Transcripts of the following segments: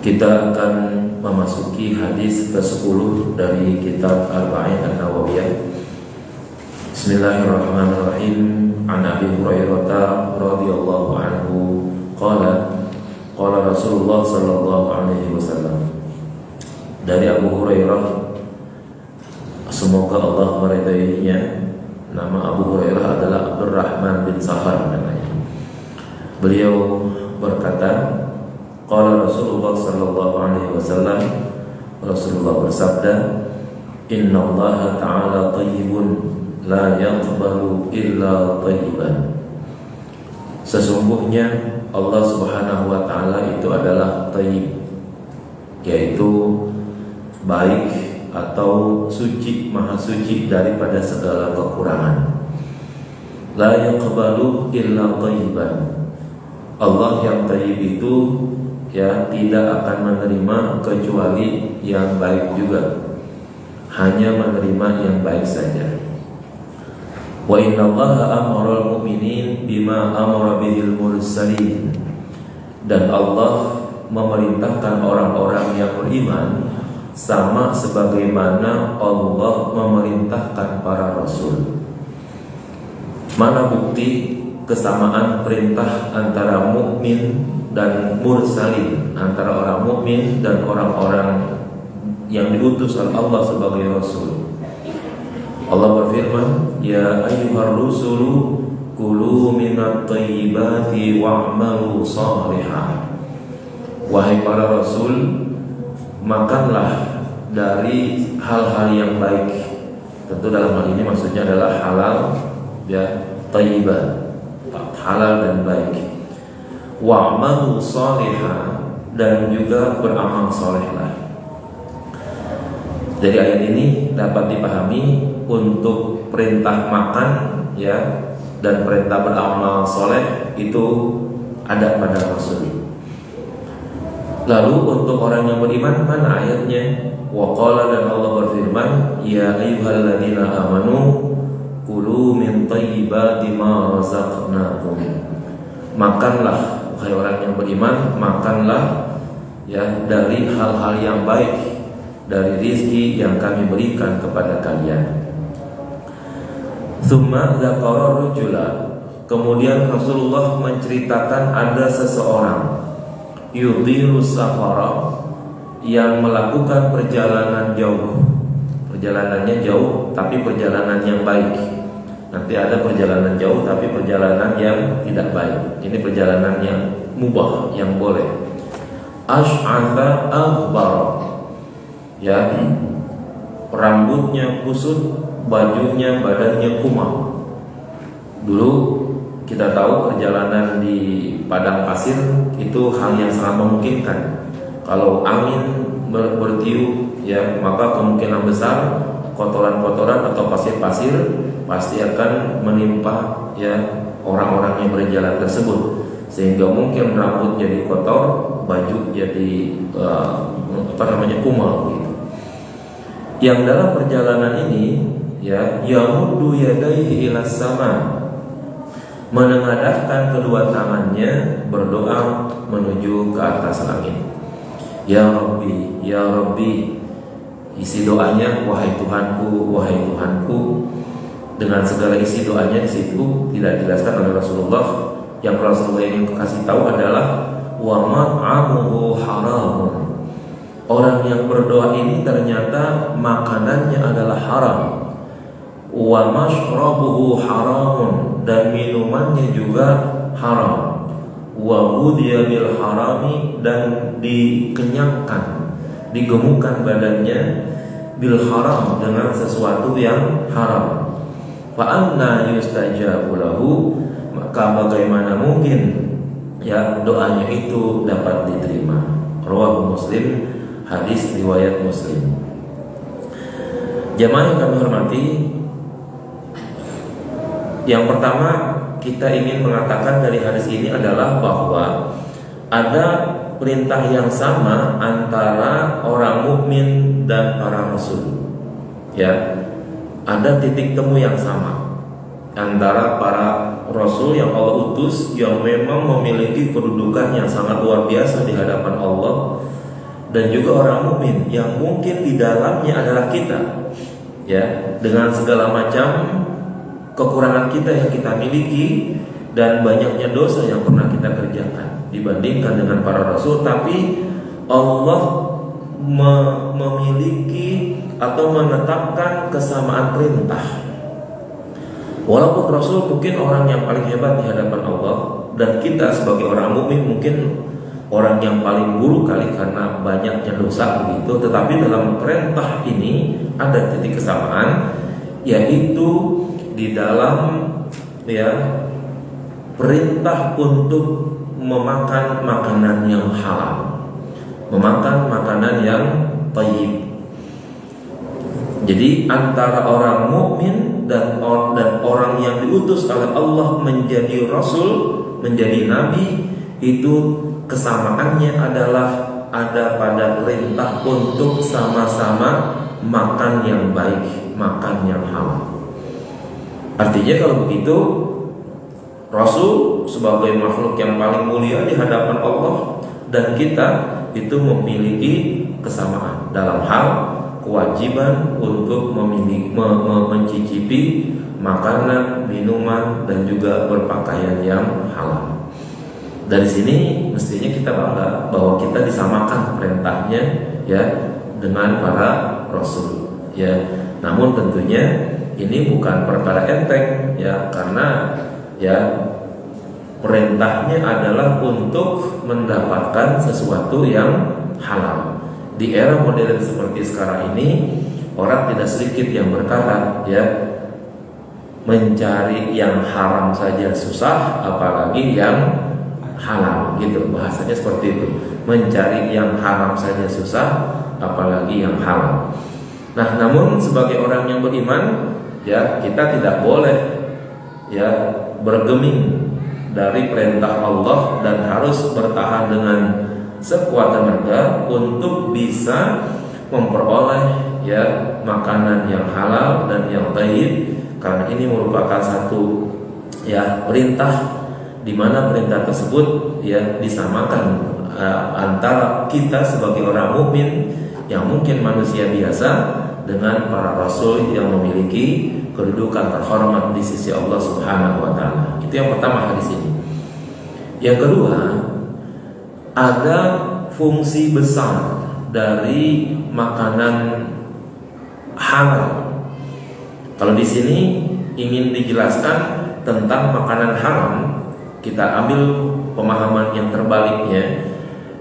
Kita akan memasuki hadis ke-10 dari kitab Arba'in An-Nawawiyah. Bismillahirrahmanirrahim. An Abi Hurairah radhiyallahu anhu qala Rasulullah sallallahu alaihi wasallam. Dari Abu Hurairah, semoga Allah meridainya. Nama Abu Hurairah adalah Abdurrahman bin Sakhar namanya. Beliau berkata, qala Rasulullah sallallahu alaihi wasallam, Rasulullah bersabda, innallaha ta'ala thayyibun la yaqbalu illa thayyiban. Sesungguhnya Allah Subhanahu wa taala itu adalah thayyib, yaitu baik atau suci, maha suci daripada segala kekurangan. La yaqbalu illa thayyiban. Allah yang thayyib itu tidak akan menerima kecuali yang baik juga, hanya menerima yang baik saja. Wa innallaha amara al-mu'minin bima amara bihil mursalin. Dan Allah memerintahkan orang-orang yang beriman sama sebagaimana Allah memerintahkan para rasul. Mana bukti kesamaan perintah antara mukmin dan mursalin, antara orang mukmin dan orang-orang yang diutus oleh Allah sebagai rasul? Allah berfirman, ya ayyuhar rusulu kulu minat thayyibati wa'malu salihah. Wahai para rasul, makanlah dari hal-hal yang baik. Tentu dalam hal ini maksudnya adalah halal, thayyibah, halal dan baik. Wa'malu salihah, dan juga beramal salehlah. Dari ayat ini dapat dipahami untuk perintah makan dan perintah beramal soleh itu ada pada Rasul. Lalu untuk orang yang beriman, mana ayatnya? Wa qala, dan Allah berfirman, ya ayyuhalladzina amanu kulu min thayyibati ma razaqnakum. Makanlah, wahai orang yang beriman, makanlah dari hal-hal yang baik, dari rizki yang kami berikan kepada kalian. Tsumma dzakara rajula, kemudian Rasulullah menceritakan ada seseorang yudhiru safara, yang melakukan perjalanan jauh. Perjalanannya jauh tapi perjalanan yang baik. Nanti ada perjalanan jauh tapi perjalanan yang tidak baik. Ini perjalanan yang mubah, yang boleh. Ash'atha aghbara, rambutnya kusut, bajunya, badannya kumam. Dulu kita tahu perjalanan di padang pasir itu hal yang sangat memungkinkan. Kalau angin bertiup, maka kemungkinan besar kotoran-kotoran atau pasir-pasir pasti akan menimpa orang-orang yang berjalan tersebut, sehingga mungkin rambut jadi kotor, baju jadi kumal gitu. Yang dalam perjalanan ini yamuddu yadayhi ilas sama, menengadahkan kedua tangannya berdoa menuju ke atas langit. Ya Rabbi, ya Rabbi. Isi doanya, wahai Tuhanku, wahai Tuhanku. Dengan segala isi doanya di situ tidak dijelaskan oleh Rasulullah. Yang Rasulullah ingin kasih tahu adalah wa mat'amuhu haramun. Orang yang berdoa ini ternyata makanannya adalah haram. Wa mashrabuhu haramun, dan minumannya juga haram. Wa ghudhiya bil harami, dan dikenyangkan, digemukkan badannya bil haram, dengan sesuatu yang haram. Fa anna yustajabu lahu, maka bagaimana mungkin doanya itu dapat diterima. Rawahu Muslim, hadis riwayat Muslim. Jamaah yang kami hormati, yang pertama kita ingin mengatakan dari hadis ini adalah bahwa ada perintah yang sama antara orang mukmin dan para rasul. Ada titik temu yang sama antara para rasul yang Allah utus, yang memang memiliki kedudukan yang sangat luar biasa di hadapan Allah, dan juga orang mukmin yang mungkin di dalamnya adalah kita, ya, dengan segala macam kekurangan kita yang kita miliki dan banyaknya dosa yang pernah kita kerjakan dibandingkan dengan para rasul, tapi Allah memiliki atau menetapkan kesamaan perintah. Walaupun Rasul mungkin orang yang paling hebat di hadapan Allah, dan kita sebagai orang mukmin mungkin orang yang paling buruk kali karena banyaknya dosa begitu, tetapi dalam perintah ini ada titik kesamaan, yaitu di dalam, ya, perintah untuk memakan makanan yang halal, memakan makanan yang thayyib. Jadi antara orang mukmin dan orang yang diutus oleh Allah menjadi rasul, menjadi nabi, itu kesamaannya adalah ada pada perintah untuk sama-sama makan yang baik, makan yang halal. Artinya kalau begitu, Rasul sebagai makhluk yang paling mulia di hadapan Allah dan kita itu memiliki kesamaan dalam hal kewajiban untuk mencicipi makanan, minuman, dan juga berpakaian yang halal. Dari sini mestinya kita bangga bahwa kita disamakan perintahnya, ya, dengan para rasul, ya. Namun tentunya ini bukan perkara enteng, ya, karena, ya, perintahnya adalah untuk mendapatkan sesuatu yang halal. Di era modern seperti sekarang ini, orang tidak sedikit yang berkata, ya, mencari yang haram saja susah, apalagi yang halal, gitu. Bahasanya seperti itu. Mencari yang haram saja susah, apalagi yang halal. Nah, namun sebagai orang yang beriman, ya, kita tidak boleh, ya, bergeming dari perintah Allah dan harus bertahan dengan sekuat tenaga untuk bisa memperoleh, ya, makanan yang halal dan yang thayyib, karena ini merupakan satu, ya, perintah di mana perintah tersebut, ya, disamakan antara kita sebagai orang mukmin yang mungkin manusia biasa dengan para rasul yang memiliki kedudukan terhormat di sisi Allah Subhanahu wa taala. Itu yang pertama hadis ini. Yang kedua, ada fungsi besar dari makanan halal. Kalau di sini ingin dijelaskan tentang makanan haram, kita ambil pemahaman yang terbaliknya.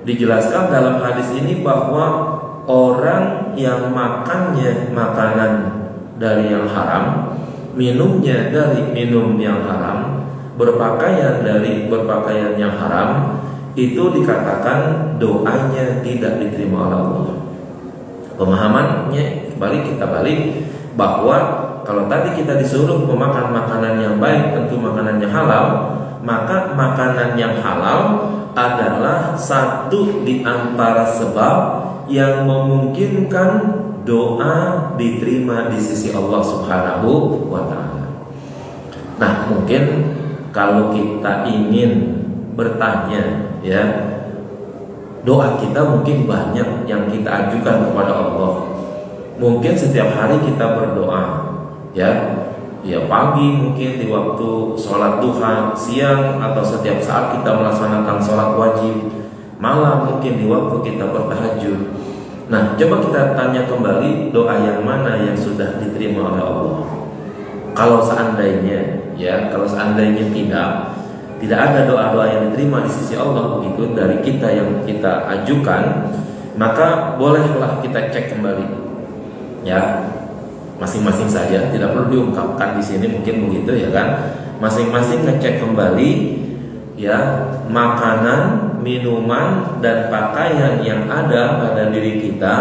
Dijelaskan dalam hadis ini bahwa orang yang makannya makanan dari yang haram, minumnya dari minum yang haram, berpakaian dari berpakaian yang haram, itu dikatakan doanya tidak diterima oleh Allah. Pemahamannya kita balik bahwa kalau tadi kita disuruh memakan makanan yang baik, tentu makanan yang halal, maka makanan yang halal adalah satu di antara sebab yang memungkinkan doa diterima di sisi Allah Subhanahu wa taala. Nah, mungkin kalau kita ingin bertanya, ya, doa kita mungkin banyak yang kita ajukan kepada Allah. Mungkin setiap hari kita berdoa, ya, pagi mungkin di waktu sholat duha, siang atau setiap saat kita melaksanakan sholat wajib, malam mungkin di waktu kita bertahajud. Nah, coba kita tanya kembali, doa yang mana yang sudah diterima oleh Allah? Kalau seandainya, ya, kalau seandainya tidak ada doa-doa yang diterima di sisi Allah begitu dari kita yang kita ajukan, maka bolehlah kita cek kembali, ya, masing-masing saja, tidak perlu diungkapkan di sini, mungkin begitu, ya kan? Masing-masing ngecek kembali, ya, makanan, minuman, dan pakaian yang ada pada diri kita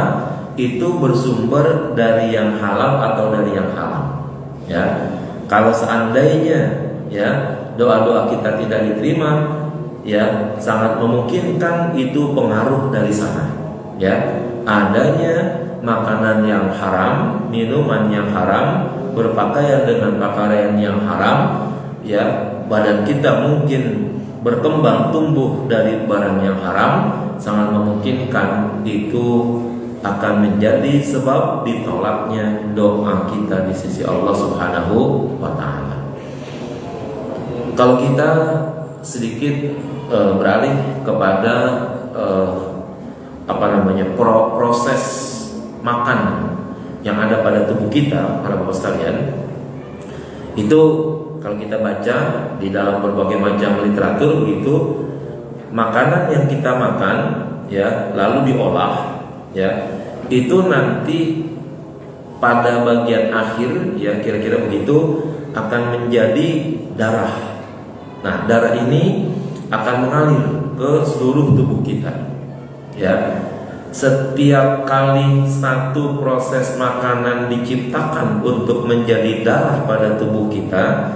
itu bersumber dari yang halal atau dari yang haram, ya. Kalau seandainya, ya, doa-doa kita tidak diterima, ya, sangat memungkinkan itu pengaruh dari sana, ya, adanya makanan yang haram, minuman yang haram, berpakaian dengan pakaian yang haram, ya, badan kita mungkin berkembang tumbuh dari barang yang haram, sangat memungkinkan itu akan menjadi sebab ditolaknya doa kita di sisi Allah Subhanahu wa taala. Kalau kita sedikit beralih kepada proses makan yang ada pada tubuh kita, para bapak sekalian, itu kalau kita baca di dalam berbagai macam literatur begitu, makanan yang kita makan ya lalu diolah ya, itu nanti pada bagian akhir ya kira-kira begitu akan menjadi darah. Nah, darah ini akan mengalir ke seluruh tubuh kita. Ya. Setiap kali satu proses makanan diciptakan untuk menjadi darah pada tubuh kita,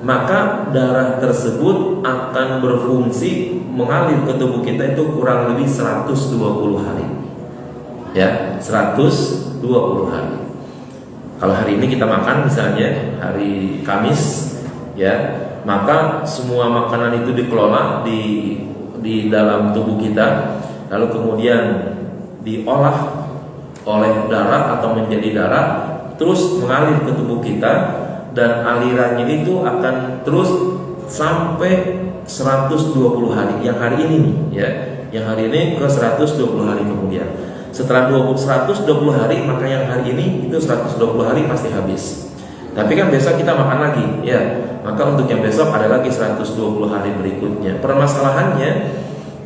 maka darah tersebut akan berfungsi mengalir ke tubuh kita itu kurang lebih 120 hari. Ya, 120 hari. Kalau hari ini kita makan misalnya hari Kamis, ya, maka semua makanan itu dikelola di dalam tubuh kita, lalu kemudian diolah oleh darah atau menjadi darah, terus mengalir ke tubuh kita, dan alirannya itu akan terus sampai 120 hari. Yang hari ini nih, ya, yang hari ini ke 120 hari kemudian. Setelah 120 hari, maka yang hari ini itu 120 hari pasti habis. Tapi kan besok kita makan lagi, ya. Maka untuk yang besok ada lagi 120 hari berikutnya. Permasalahannya,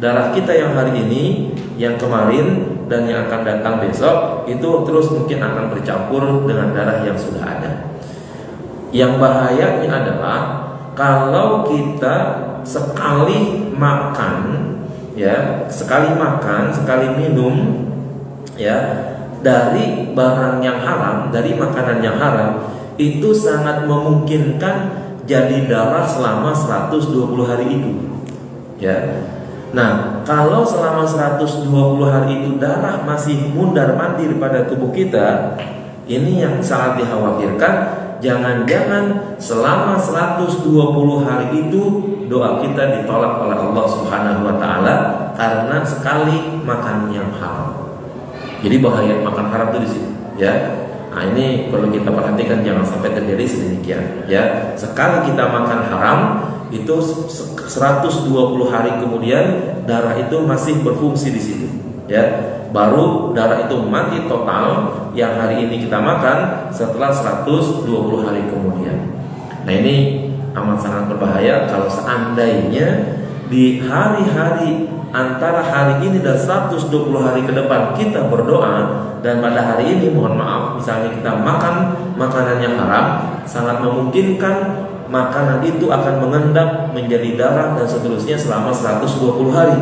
darah kita yang hari ini, yang kemarin, dan yang akan datang besok itu terus mungkin akan bercampur dengan darah yang sudah ada. Yang bahayanya adalah kalau kita sekali makan, ya, sekali makan, sekali minum, ya, dari barang yang haram, dari makanan yang haram, itu sangat memungkinkan jadi darah selama 120 hari itu. Ya. Nah, kalau selama 120 hari itu darah masih mundar-mandir pada tubuh kita, ini yang sangat dikhawatirkan. Jangan-jangan selama 120 hari itu doa kita ditolak oleh Allah Subhanahu wa taala karena sekali makan yang haram. Jadi bahaya makan haram itu di situ, ya. Nah, ini perlu kita perhatikan, jangan sampai terjadi sedemikian, ya. Sekali kita makan haram, itu 120 hari kemudian darah itu masih berfungsi di situ, ya. Baru darah itu mati total yang hari ini kita makan setelah 120 hari kemudian. Nah, ini amat sangat berbahaya kalau seandainya di hari-hari antara hari ini dan 120 hari ke depan kita berdoa, dan pada hari ini mohon maaf misalnya kita makan makanan yang haram, sangat memungkinkan makanan itu akan mengendap menjadi darah dan seterusnya selama 120 hari.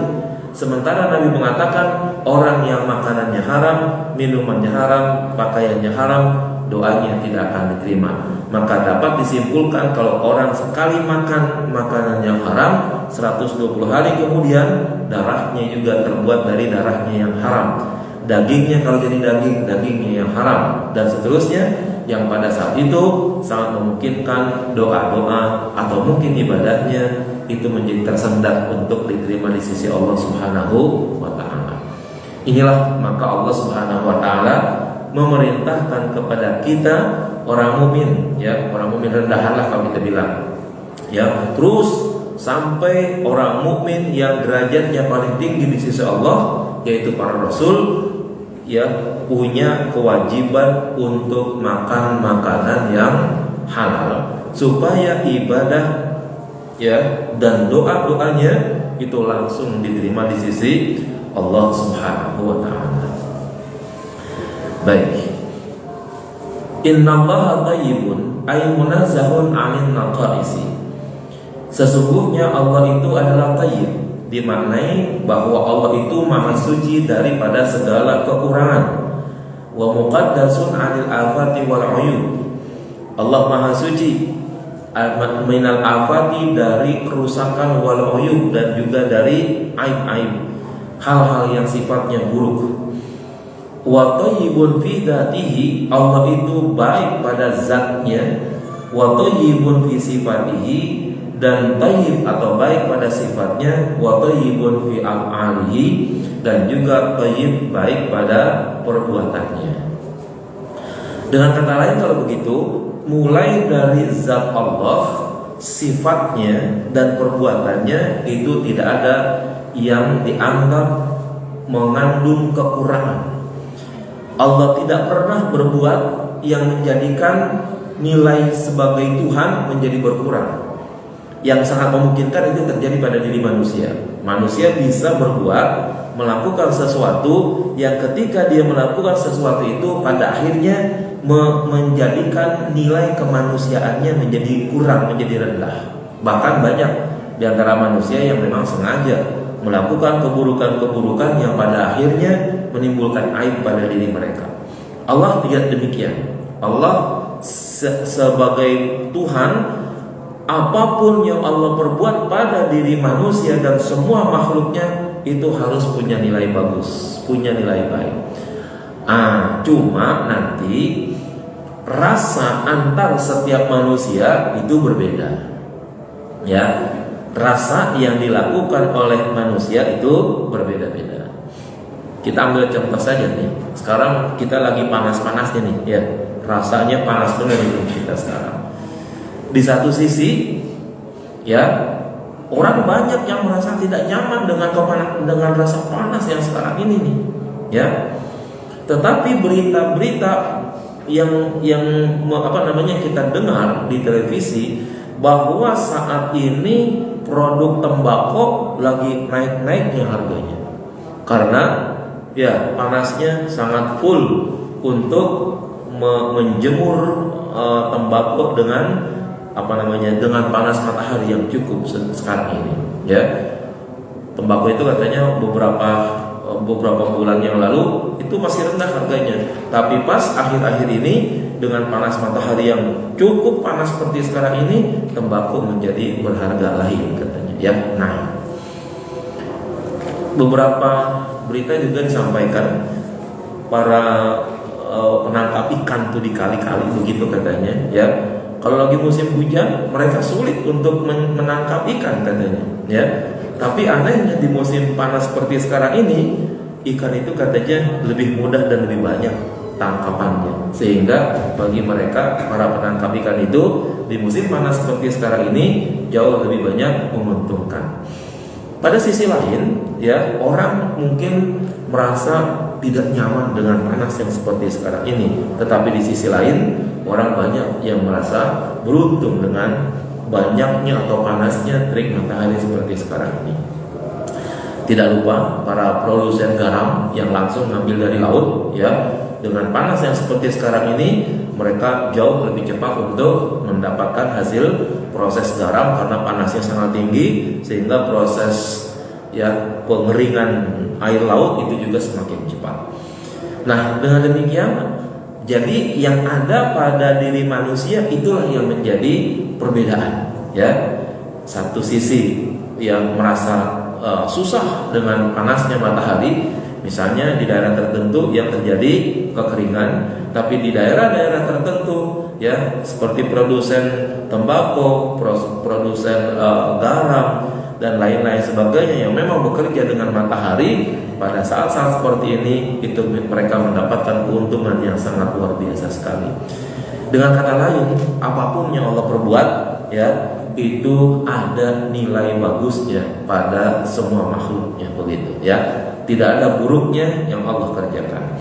Sementara Nabi mengatakan orang yang makanannya haram, minumannya haram, pakaiannya haram, doanya tidak akan diterima. Maka dapat disimpulkan kalau orang sekali makan makanan yang haram 120 hari kemudian darahnya juga terbuat dari darahnya yang haram. Dagingnya kalau jadi dagingnya yang haram, dan seterusnya, yang pada saat itu sangat memungkinkan doa-doa atau mungkin ibadahnya itu menjadi tersendat untuk diterima di sisi Allah Subhanahu wa taala. Inilah maka Allah Subhanahu wa taala memerintahkan kepada kita orang mukmin, ya, orang mukmin rendahanlah kalau kita bilang, ya, terus sampai orang mukmin yang derajatnya paling tinggi di sisi Allah, yaitu para rasul, ya, punya kewajiban untuk makan makanan yang halal supaya ibadah, ya, dan doa-doanya itu langsung diterima di sisi Allah Subhanahu wa taala. Baik. Innallaha thayyibun ay munazzahun 'anil naqaisi. Sesungguhnya Allah itu adalah thayyib, dimaknai bahwa Allah itu maha suci daripada segala kekurangan. Wa muqaddasun 'anil afati wal 'uyub. Allah maha suci minal afati dari kerusakan wal 'uyub, dan juga dari aib-aib, hal-hal yang sifatnya buruk. Wa thayyibun fi dzatihi, Allah itu baik pada zatnya. Wa thayyibun fi sifatihi, dan thayyib atau baik pada sifatnya, wa thayyibun fi af'alihi, dan juga thayyib baik pada perbuatannya. Dengan kata lain, kalau begitu, mulai dari zat Allah, sifatnya dan perbuatannya itu tidak ada yang dianggap mengandung kekurangan. Allah tidak pernah berbuat yang menjadikan nilai sebagai Tuhan menjadi berkurang. Yang sangat memungkinkan itu terjadi pada diri manusia. Manusia bisa berbuat, melakukan sesuatu yang ketika dia melakukan sesuatu itu pada akhirnya menjadikan nilai kemanusiaannya menjadi kurang, menjadi rendah. Bahkan banyak di antara manusia yang memang sengaja melakukan keburukan-keburukan yang pada akhirnya menimbulkan aib pada diri mereka. Allah tidak demikian. Allah sebagai Tuhan, apapun yang Allah perbuat pada diri manusia dan semua makhluknya itu harus punya nilai bagus, punya nilai baik. Cuma nanti rasa antar setiap manusia itu berbeda. Ya, rasa yang dilakukan oleh manusia itu berbeda-beda. Kita ambil contoh saja nih. Sekarang kita lagi panas-panasnya nih, ya. Rasanya panas benar hidup kita sekarang. Di satu sisi, ya, orang banyak yang merasa tidak nyaman dengan rasa panas yang sekarang ini nih, ya. Tetapi berita-berita yang kita dengar di televisi bahwa saat ini produk tembakau lagi naik-naiknya harganya, karena ya panasnya sangat full untuk menjemur tembakau dengan dengan panas matahari yang cukup sekarang ini, ya. Tembakau itu katanya beberapa bulan yang lalu itu masih rendah harganya, tapi pas akhir-akhir ini dengan panas matahari yang cukup panas seperti sekarang ini, tembakau menjadi berharga lain katanya, ya, naik. Beberapa berita juga disampaikan para penangkap ikan tuh dikali-kali begitu katanya, ya. Kalau lagi musim hujan mereka sulit untuk menangkap ikan katanya, ya. Tapi anehnya di musim panas seperti sekarang ini, ikan itu katanya lebih mudah dan lebih banyak tangkapannya, sehingga bagi mereka para penangkap ikan itu di musim panas seperti sekarang ini jauh lebih banyak menguntungkan. Pada sisi lain, ya, orang mungkin merasa tidak nyaman dengan panas yang seperti sekarang ini, tetapi di sisi lain orang banyak yang merasa beruntung dengan banyaknya atau panasnya terik matahari seperti sekarang ini. Tidak lupa para produsen garam yang langsung ngambil dari laut, ya, dengan panas yang seperti sekarang ini mereka jauh lebih cepat untuk mendapatkan hasil proses garam karena panasnya sangat tinggi, sehingga proses, ya, pengeringan air laut itu juga semakin cepat. Nah, dengan demikian, jadi yang ada pada diri manusia itulah yang menjadi perbedaan, ya. Satu sisi yang merasa susah dengan panasnya matahari, misalnya di daerah tertentu yang terjadi kekeringan, tapi di daerah-daerah tertentu, ya, seperti produsen tembakau, produsen garam dan lain-lain sebagainya yang memang bekerja dengan matahari, pada saat-saat seperti ini itu mereka mendapatkan keuntungan yang sangat luar biasa sekali. Dengan kata lain, apapun yang Allah perbuat, ya, itu ada nilai bagusnya pada semua makhluknya, begitu, ya. Tidak ada buruknya yang Allah kerjakan.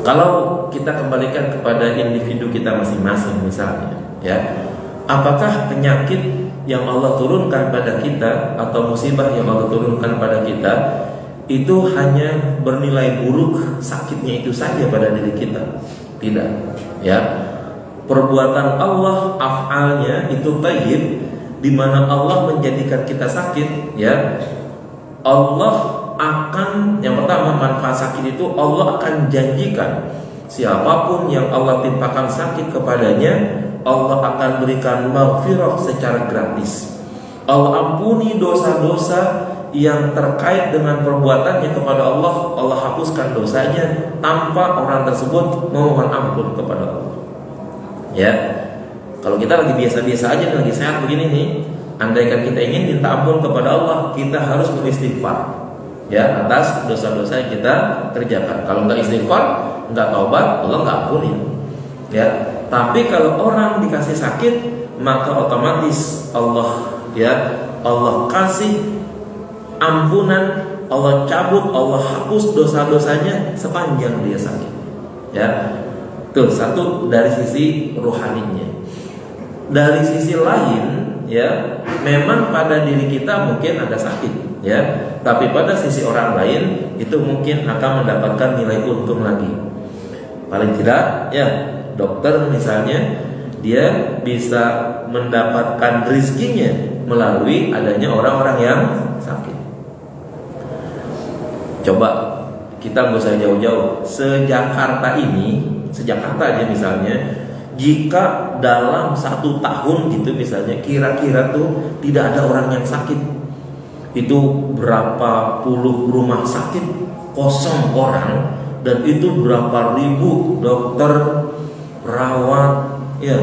Kalau kita kembalikan kepada individu kita masing-masing misalnya, ya, apakah penyakit yang Allah turunkan pada kita atau musibah yang Allah turunkan pada kita itu hanya bernilai buruk sakitnya itu saja pada diri kita? Tidak, ya. Perbuatan Allah, af'alnya itu thayyib, di mana Allah menjadikan kita sakit, ya. Allah akan, yang pertama, manfaat sakit itu Allah akan janjikan siapapun yang Allah timpakan sakit kepadanya, Allah akan berikan maghfirah secara gratis. Allah ampuni dosa-dosa yang terkait dengan perbuatannya kepada Allah, Allah hapuskan dosanya tanpa orang tersebut memohon ampun kepada Allah, ya. Kalau kita lagi biasa-biasa aja, lagi sehat begini nih, andaikan kita ingin minta ampun kepada Allah, kita harus beristighfar ya atas dosa-dosa yang kita kerjakan. Kalau nggak istighfar, nggak taubat, Allah nggak ampunin ya. Tapi kalau orang dikasih sakit, maka otomatis Allah kasih ampunan, Allah cabut, Allah hapus dosa-dosanya sepanjang dia sakit ya. Tuh, satu dari sisi rohaninya. Dari sisi lain ya, memang pada diri kita mungkin ada sakit ya, tapi pada sisi orang lain itu mungkin akan mendapatkan nilai untung lagi. Paling tidak ya, dokter misalnya dia bisa mendapatkan rizkinya melalui adanya orang-orang yang sakit. Coba kita nggak usah jauh-jauh, sejakarta aja misalnya, jika dalam 1 tahun gitu misalnya, kira-kira tuh tidak ada orang yang sakit, itu berapa puluh rumah sakit kosong orang, dan itu berapa ribu dokter, perawat ya,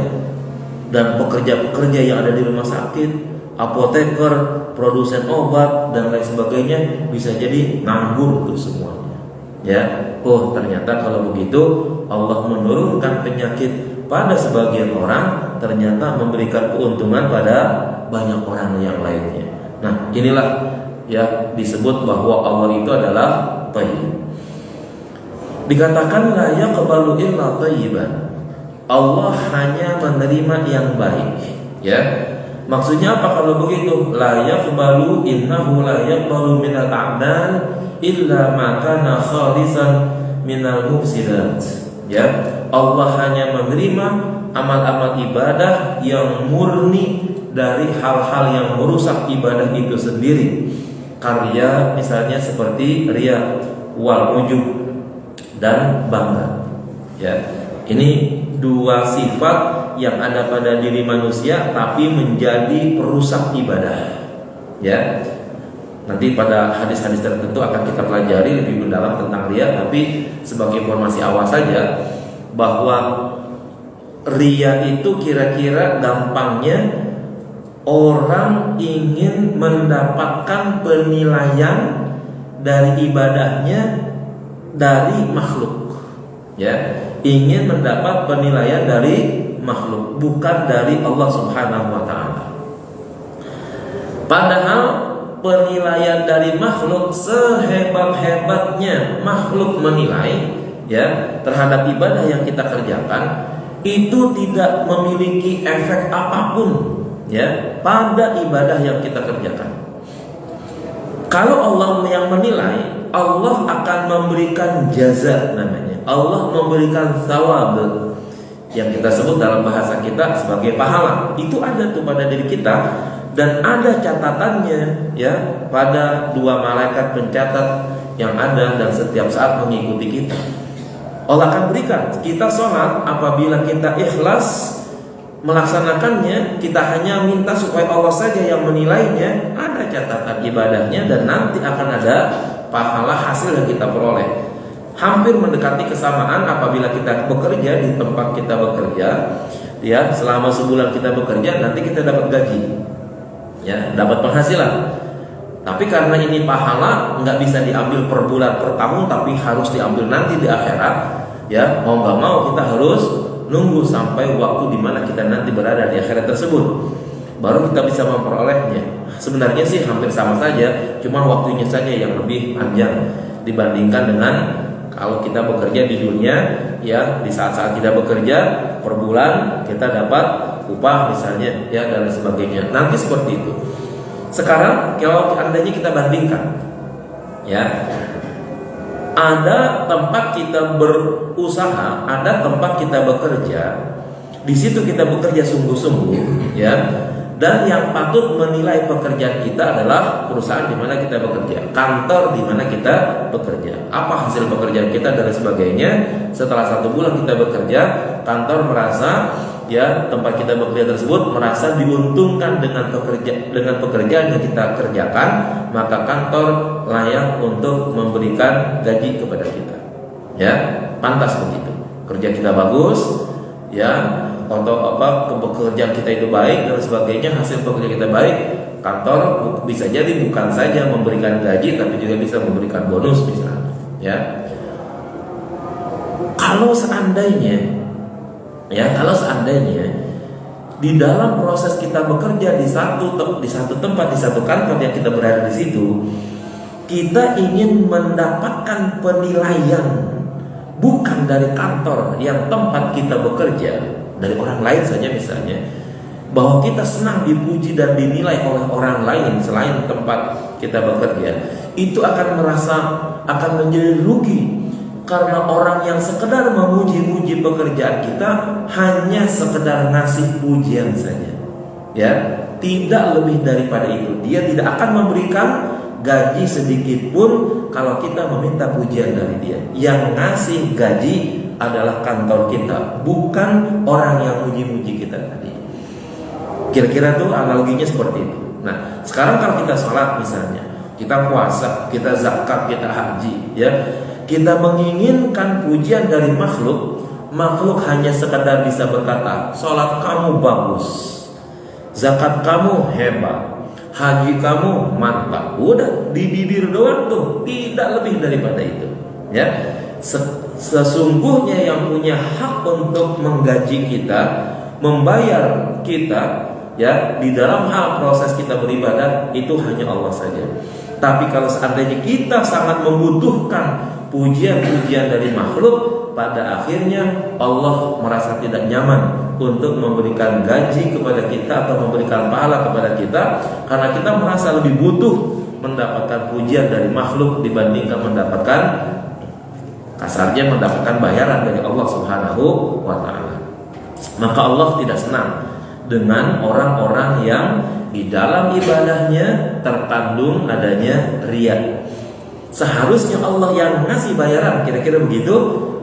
dan pekerja-pekerja yang ada di rumah sakit, apoteker, produsen obat dan lain sebagainya, bisa jadi nganggur tuh semuanya ya. Oh, ternyata kalau begitu Allah menurunkan penyakit pada sebagian orang, ternyata memberikan keuntungan pada banyak orang yang lainnya. Nah, inilah ya disebut bahwa Allah itu adalah Thayyib. Dikatakan la yaqbalu illa thayyiban, Allah hanya menerima yang baik ya. Maksudnya apa kalau begitu? La yaqbalu, innahu la yaqbalu minal a'mal illa ma kana khalisan minal mufsidat ya. Allah hanya menerima amal-amal ibadah yang murni dari hal-hal yang merusak ibadah itu sendiri. Karya misalnya seperti riya, wal ujub, dan bangga ya. Ini dua sifat yang ada pada diri manusia tapi menjadi perusak ibadah ya. Nanti pada hadis-hadis tertentu akan kita pelajari lebih mendalam tentang riya, tapi sebagai informasi awal saja bahwa riya itu kira-kira gampangnya orang ingin mendapatkan penilaian dari ibadahnya dari makhluk ya, ingin mendapat penilaian dari makhluk, bukan dari Allah Subhanahu wa ta'ala. Padahal penilaian dari makhluk, sehebat-hebatnya makhluk menilai ya terhadap ibadah yang kita kerjakan, itu tidak memiliki efek apapun ya pada ibadah yang kita kerjakan. Kalau Allah yang menilai, Allah akan memberikan jaza namanya. Allah memberikan thawab yang kita sebut dalam bahasa kita sebagai pahala. Itu ada tuh pada diri kita, dan ada catatannya ya pada 2 malaikat pencatat yang ada dan setiap saat mengikuti kita. Allah akan berikan. Kita sholat, apabila kita ikhlas melaksanakannya, kita hanya minta supaya Allah saja yang menilainya, ada catatan ibadahnya, dan nanti akan ada pahala hasil yang kita peroleh. Hampir mendekati kesamaan apabila kita bekerja di tempat kita bekerja ya, selama sebulan kita bekerja, nanti kita dapat gaji ya, dapat penghasilan. Tapi karena ini pahala, nggak bisa diambil per bulan, per tahun, tapi harus diambil nanti di akhirat ya. Mau nggak mau kita harus nunggu sampai waktu dimana kita nanti berada di akhirat tersebut, baru kita bisa memperolehnya. Sebenarnya sih hampir sama saja, cuma waktunya saja yang lebih panjang dibandingkan dengan kalau kita bekerja di dunia ya. Di saat-saat kita bekerja per bulan kita dapat upah misalnya ya, dan sebagainya. Nanti seperti itu. Sekarang kalau andainya kita bandingkan ya, ada tempat kita berusaha, ada tempat kita bekerja, di situ kita bekerja sungguh-sungguh ya, dan yang patut menilai pekerjaan kita adalah perusahaan di mana kita bekerja, kantor di mana kita bekerja, apa hasil pekerjaan kita dan sebagainya. Setelah 1 bulan kita bekerja, kantor merasa ya, tempat kita bekerja tersebut merasa diuntungkan dengan pekerjaan yang kita kerjakan, maka kantor layak untuk memberikan gaji kepada kita ya, pantas begitu. Kerja kita bagus ya, atau pekerjaan kita itu baik dan sebagainya, hasil pekerjaan kita baik, kantor bisa jadi bukan saja memberikan gaji tapi juga bisa memberikan bonus misalnya, ya. Kalau seandainya di dalam proses kita bekerja di satu tempat, di satu kantor yang kita berada di situ, kita ingin mendapatkan penilaian bukan dari kantor yang tempat kita bekerja, dari orang lain saja misalnya, bahwa kita senang dipuji dan dinilai oleh orang lain selain tempat kita bekerja, itu akan menjadi rugi. Karena orang yang sekedar memuji-muji pekerjaan kita hanya sekedar ngasih pujian saja, ya, tidak lebih daripada itu. Dia tidak akan memberikan gaji sedikit pun kalau kita meminta pujian dari dia. Yang ngasih gaji adalah kantor kita, bukan orang yang muji-muji kita tadi. Kira-kira tuh analoginya seperti itu. Nah, sekarang kalau kita sholat misalnya, kita puasa, kita zakat, kita haji, ya, kita menginginkan pujian dari makhluk hanya sekadar bisa berkata, sholat kamu bagus, zakat kamu hebat, haji kamu mantap. Udah di bibir doang tuh, tidak lebih daripada itu, ya. Sesungguhnya yang punya hak untuk menggaji kita, membayar kita, ya, di dalam hal proses kita beribadah itu hanya Allah saja. Tapi kalau seandainya kita sangat membutuhkan pujian-pujian dari makhluk, pada akhirnya Allah merasa tidak nyaman untuk memberikan gaji kepada kita atau memberikan pahala kepada kita, karena kita merasa lebih butuh mendapatkan pujian dari makhluk dibandingkan mendapatkan bayaran dari Allah Subhanahu wa ta'ala. Maka Allah tidak senang dengan orang-orang yang di dalam ibadahnya terkandung adanya riya. Seharusnya Allah yang ngasih bayaran, kira-kira begitu.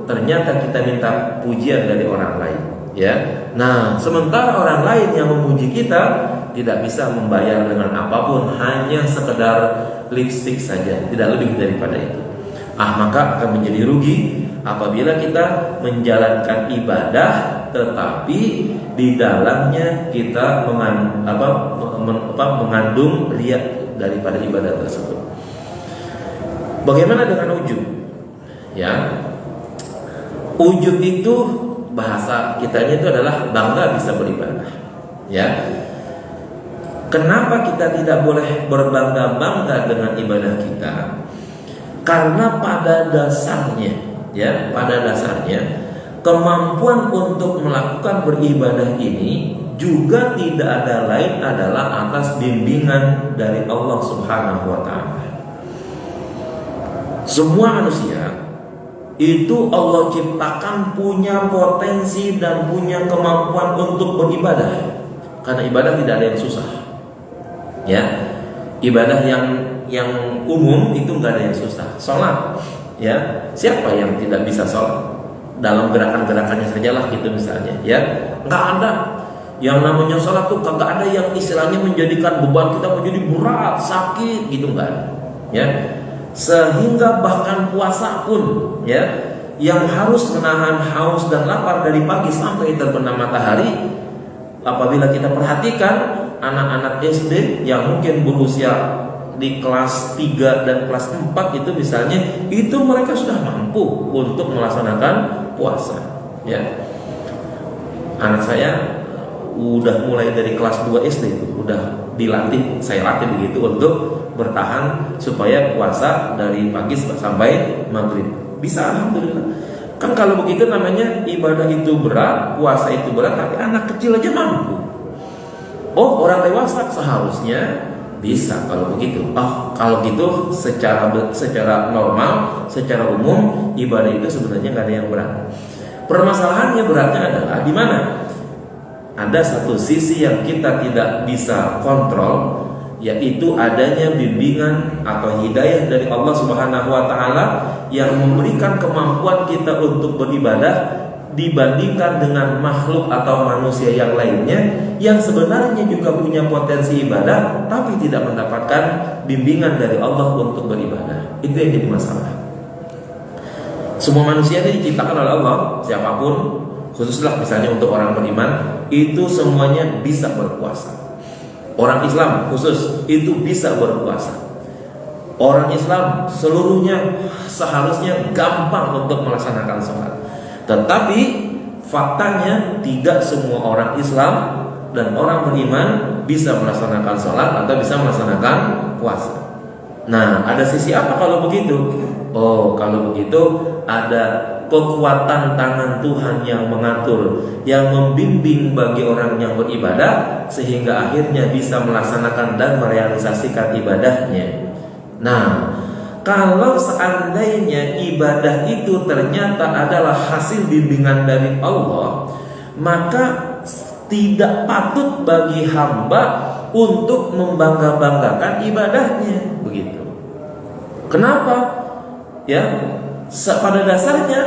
Ternyata kita minta pujian dari orang lain, ya. Nah, sementara orang lain yang memuji kita tidak bisa membayar dengan apapun, hanya sekedar lipstick saja, tidak lebih daripada itu. Maka akan menjadi rugi apabila kita menjalankan ibadah tetapi di dalamnya kita mengandung riya daripada ibadah tersebut. Bagaimana dengan ujub? Ya, ujub itu bahasa kitanya itu adalah bangga bisa beribadah. Ya, kenapa kita tidak boleh berbangga-bangga dengan ibadah kita? Karena pada dasarnya, kemampuan untuk melakukan beribadah ini juga tidak ada lain adalah atas bimbingan dari Allah Subhanahu wa ta'ala. Semua manusia itu Allah ciptakan punya potensi dan punya kemampuan untuk beribadah. Karena ibadah tidak ada yang susah, ya. Ibadah yang umum itu nggak ada yang susah. Sholat, ya, siapa yang tidak bisa sholat? Dalam gerakan-gerakannya sajalah gitu misalnya, ya. Nggak ada yang namanya sholat tuh, kagak ada yang istilahnya menjadikan beban kita menjadi berat, sakit gitu, nggak ada, ya. Sehingga bahkan puasa pun, ya, yang harus menahan haus dan lapar dari pagi sampai terbenam matahari, apabila kita perhatikan anak-anak SD yang mungkin berusia di kelas 3 dan kelas 4 itu misalnya, itu mereka sudah mampu untuk melaksanakan puasa, ya. Anak saya udah mulai dari kelas 2 SD itu udah dilatih, saya latih begitu untuk bertahan supaya puasa dari pagi sampai maghrib. Bisa, alhamdulillah. Kan kalau begitu namanya ibadah itu berat, puasa itu berat, tapi anak kecil aja mampu. Oh, orang dewasa seharusnya bisa kalau begitu. Kalau gitu secara normal, secara umum ibadah itu sebenarnya nggak ada yang berat. Permasalahannya beratnya adalah di mana? Ada satu sisi yang kita tidak bisa kontrol, yaitu adanya bimbingan atau hidayah dari Allah Subhanahu wa ta'ala yang memberikan kemampuan kita untuk beribadah dibandingkan dengan makhluk atau manusia yang lainnya yang sebenarnya juga punya potensi ibadah tapi tidak mendapatkan bimbingan dari Allah untuk beribadah. Itu yang jadi masalah. Semua manusia ini diciptakan oleh Allah, siapapun khususlah misalnya untuk orang beriman, itu semuanya bisa berpuasa. Orang Islam khusus itu bisa berpuasa. Orang Islam seluruhnya seharusnya gampang untuk melaksanakan sholat. Tetapi faktanya tidak semua orang Islam dan orang beriman bisa melaksanakan sholat atau bisa melaksanakan puasa. Nah, ada sisi apa kalau begitu? Oh, kalau begitu ada kekuatan tangan Tuhan yang mengatur, yang membimbing bagi orang yang beribadah sehingga akhirnya bisa melaksanakan dan merealisasikan ibadahnya. Nah, kalau seandainya ibadah itu ternyata adalah hasil bimbingan dari Allah, maka tidak patut bagi hamba untuk membangga-banggakan ibadahnya, begitu. Kenapa? Ya, pada dasarnya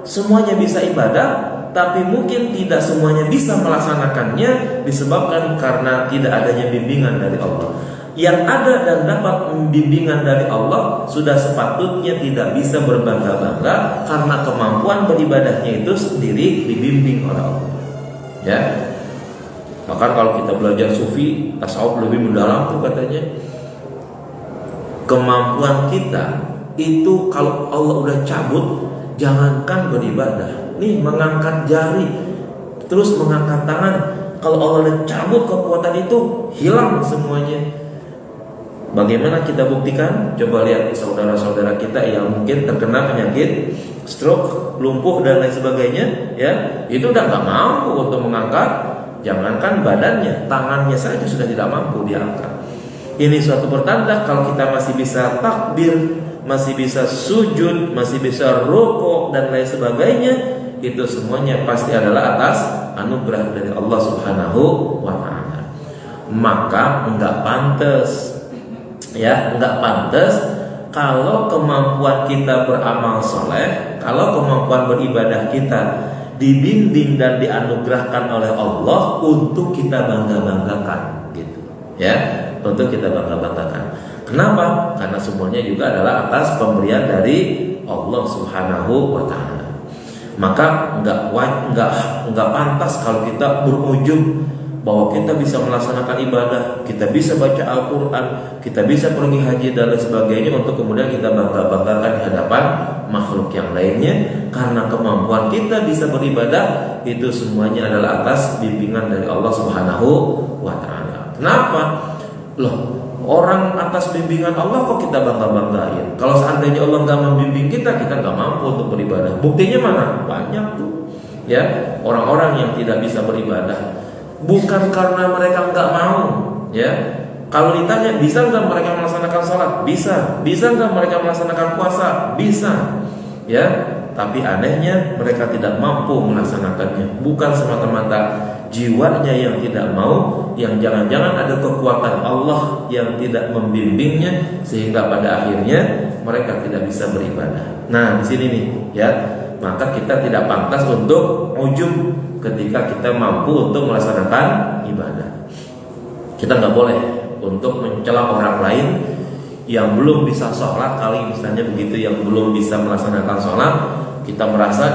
semuanya bisa ibadah, tapi mungkin tidak semuanya bisa melaksanakannya disebabkan karena tidak adanya bimbingan dari Allah. Yang ada dan dapat bimbingan dari Allah sudah sepatutnya tidak bisa berbangga-bangga karena kemampuan beribadahnya itu sendiri dibimbing oleh Allah. Ya. Bahkan kalau kita belajar sufi, tasawuf lebih mendalam tuh katanya, kemampuan kita itu kalau Allah udah cabut, jangankan beribadah, nih mengangkat jari, terus mengangkat tangan, kalau Allah udah cabut kekuatan itu, hilang semuanya. Bagaimana kita buktikan? Coba lihat saudara-saudara kita yang mungkin terkena penyakit stroke, lumpuh dan lain sebagainya, ya, itu udah nggak mampu untuk mengangkat, jangankan badannya, tangannya saja sudah tidak mampu diangkat. Ini suatu pertanda kalau kita masih bisa takbir, masih bisa sujud, masih bisa rukuk dan lain sebagainya, itu semuanya pasti adalah atas anugerah dari Allah Subhanahu wa taala. Maka enggak pantas, ya, enggak pantas kalau kemampuan kita beramal soleh, kalau kemampuan beribadah kita dibimbing dan dianugerahkan oleh Allah untuk kita bangga-banggakan, gitu, ya, untuk kita bangga-banggakan. Kenapa? Karena semuanya juga adalah atas pemberian dari Allah Subhanahu wa taala. Maka enggak pantas kalau kita berujung bahwa kita bisa melaksanakan ibadah, kita bisa baca Al-Quran, kita bisa pergi haji dan lain sebagainya untuk kemudian kita bangga-banggakan di hadapan makhluk yang lainnya. Karena kemampuan kita bisa beribadah itu semuanya adalah atas bimbingan dari Allah Subhanahu wa taala. Kenapa? Loh, orang atas bimbingan Allah kok kita bangga-banggain? Kalau seandainya Allah nggak membimbing kita nggak mampu untuk beribadah. Buktinya mana? Banyak tuh, ya, orang-orang yang tidak bisa beribadah. Bukan karena mereka nggak mau, ya. Kalau ditanya bisa nggak mereka melaksanakan sholat, bisa. Bisa nggak mereka melaksanakan puasa, bisa, ya. Tapi anehnya mereka tidak mampu melaksanakannya. Bukan semata-mata jiwanya yang tidak mau, yang jangan-jangan ada kekuatan Allah yang tidak membimbingnya sehingga pada akhirnya mereka tidak bisa beribadah. Nah, di sini nih, ya. Maka kita tidak pantas untuk ujub ketika kita mampu untuk melaksanakan ibadah. Kita nggak boleh untuk mencela orang lain yang belum bisa sholat, kali misalnya begitu, yang belum bisa melaksanakan sholat, kita merasa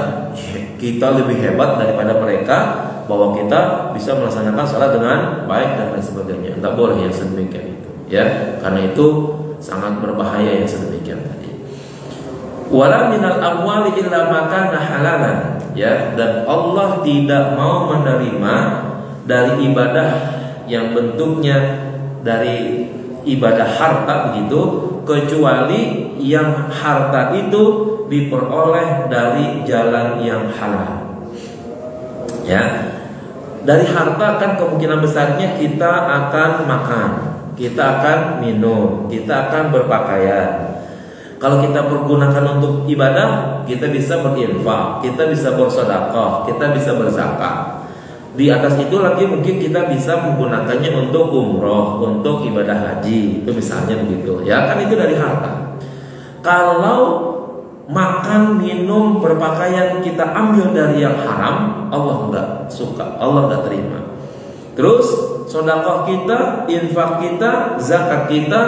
kita lebih hebat daripada mereka, bahwa kita bisa melaksanakan sholat dengan baik dan lain sebagainya. Nggak boleh yang sedemikian itu, ya, karena itu sangat berbahaya yang sedemikian tadi. Wala minal amwali illa ma kana halalan, ya, dan Allah tidak mau menerima dari ibadah yang bentuknya dari ibadah harta begitu, kecuali yang harta itu diperoleh dari jalan yang halal. Ya, dari harta kan kemungkinan besarnya kita akan makan, kita akan minum, kita akan berpakaian. Kalau kita pergunakan untuk ibadah, kita bisa berinfak, kita bisa bersedekah, kita bisa berzakat. Di atas itu lagi mungkin kita bisa menggunakannya untuk umroh, untuk ibadah haji, itu misalnya begitu. Ya kan itu dari harta. Kalau makan, minum, berpakaian kita ambil dari yang haram, Allah enggak suka, Allah enggak terima. Terus sedekah kita, infak kita, zakat kita,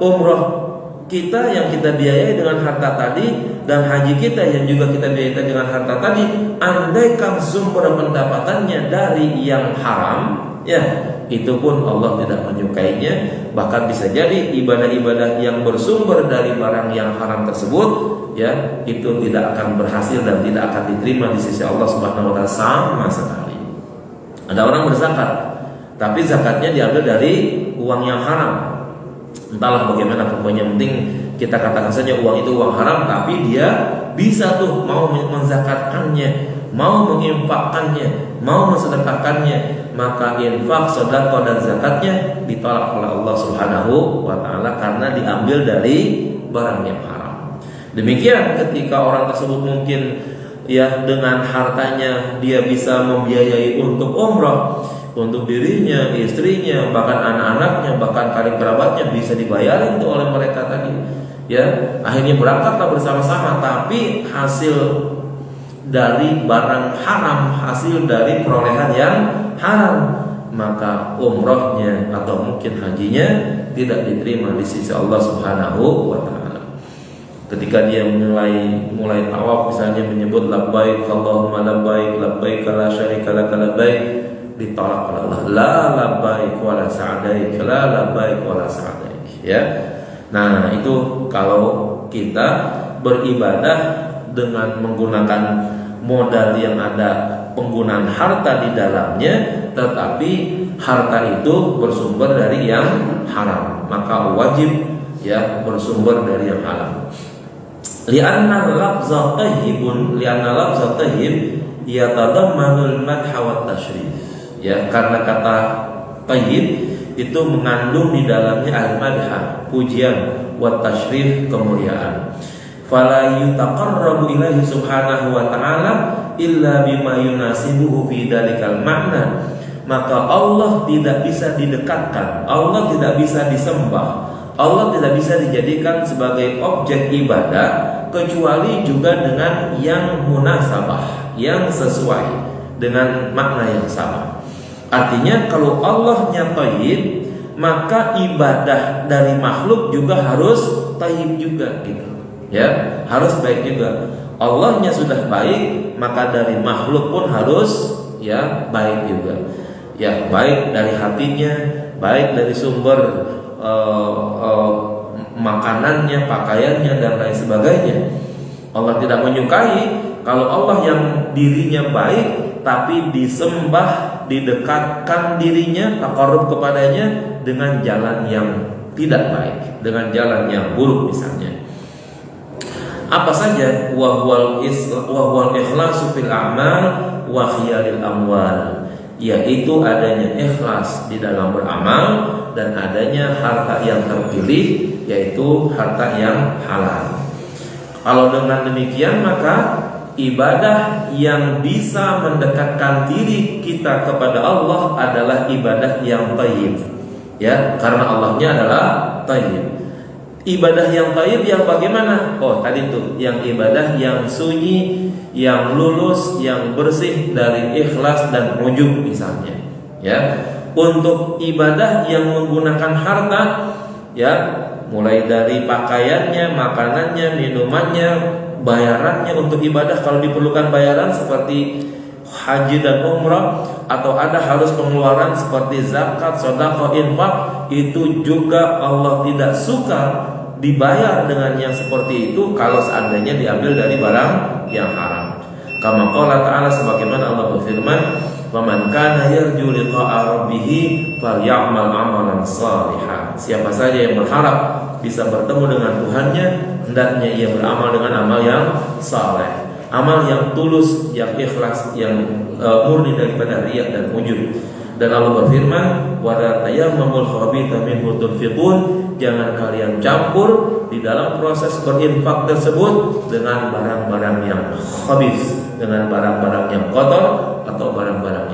umroh kita yang kita biayai dengan harta tadi dan haji kita yang juga kita biayai dengan harta tadi, andaikan sumber pendapatannya dari yang haram, ya itu pun Allah tidak menyukainya. Bahkan bisa jadi ibadah-ibadah yang bersumber dari barang yang haram tersebut, ya itu tidak akan berhasil dan tidak akan diterima di sisi Allah Subhanahu wa taala sama sekali. Ada orang berzakat, tapi zakatnya diambil dari uang yang haram. Entahlah bagaimana, pokoknya penting kita katakan saja uang itu uang haram, tapi dia bisa tuh mau menzakatkannya, mau menginfakkannya, mau mensedekahkannya, maka infak, sedekah dan zakatnya ditolak oleh Allah Subhanahu wa taala karena diambil dari barang yang haram. Demikian ketika orang tersebut mungkin ya dengan hartanya dia bisa membiayai untuk umrah, untuk dirinya, istrinya, bahkan anak-anaknya, bahkan karib kerabatnya bisa dibayarin tuh oleh mereka tadi. Ya, akhirnya berangkatlah bersama-sama, tapi hasil dari barang haram, hasil dari perolehan yang haram, maka umrohnya atau mungkin hajinya tidak diterima di sisi Allah Subhanahu wa taala. Ketika dia mulai tawaf misalnya menyebut labbaik Allahumma labbaik labbaik la syarika lak labbaik, ditolak oleh Allah, la labbaik wa la sa'daik, la labbaik wa la sa'daik, ya. Nah, itu kalau kita beribadah dengan menggunakan modal yang ada penggunaan harta di dalamnya, tetapi harta itu bersumber dari yang haram, maka wajib ya bersumber dari yang halal. Li'anna lafza tayyibun, li'anna lafza tayyib yatadammanul madha wat tashrif. Ya, karena kata tayyib itu mengandung di dalamnya al-madha, pujian, wa tashrif, kemuliaan. Fala yutaqarrabu ilaihi subhanahu wa ta'ala illa bima yunasibuhu fi dalikal makna. Maka Allah tidak bisa didekatkan, Allah tidak bisa disembah, Allah tidak bisa dijadikan sebagai objek ibadah kecuali juga dengan yang munasabah, yang sesuai dengan makna yang sama. Artinya kalau Allahnya thayyib, maka ibadah dari makhluk juga harus thayyib juga gitu. Ya, harus baik juga. Allahnya sudah baik, maka dari makhluk pun harus ya baik juga. Ya, baik dari hatinya, baik dari sumber makanannya, pakaiannya dan lain sebagainya. Allah tidak menyukai kalau Allah yang dirinya baik tapi disembah, didekatkan dirinya, taqarrub kepadanya dengan jalan yang tidak baik, dengan jalan yang buruk misalnya. Apa saja? Wa huwal ikhlasu fil a'mal wa khiyaril amwal, yaitu adanya ikhlas di dalam beramal dan adanya harta yang terpilih, yaitu harta yang halal. Kalau dengan demikian, maka ibadah yang bisa mendekatkan diri kita kepada Allah adalah ibadah yang thayyib. Ya, karena Allahnya adalah thayyib. Ibadah yang thayyib yang bagaimana? Oh, tadi tuh yang ibadah yang sunyi, yang lulus, yang bersih dari ikhlas dan ujub misalnya. Ya. Untuk ibadah yang menggunakan harta, ya, mulai dari pakaiannya, makanannya, minumannya, bayarannya untuk ibadah kalau diperlukan bayaran seperti haji dan umrah, atau ada harus pengeluaran seperti zakat, sedekah, infak, itu juga Allah tidak suka dibayar dengan yang seperti itu kalau seandainya diambil dari barang yang haram. Kama qala ta'ala, sebagaimana Allah berfirman, "Faman kana yarju liqa'a rabbih falyamal 'amalan shalihan." Siapa saja yang berharap bisa bertemu dengan Tuhannya, hendaknya ia beramal dengan amal yang saleh, amal yang tulus, yang ikhlas, yang murni daripada riya dan ujub. Dan Allah berfirman, "Wa la tayammamul khabitha minhu tunfiqun." Jangan kalian campur di dalam proses berinfak tersebut dengan barang-barang yang khabith, dengan barang-barang yang kotor atau barang-barang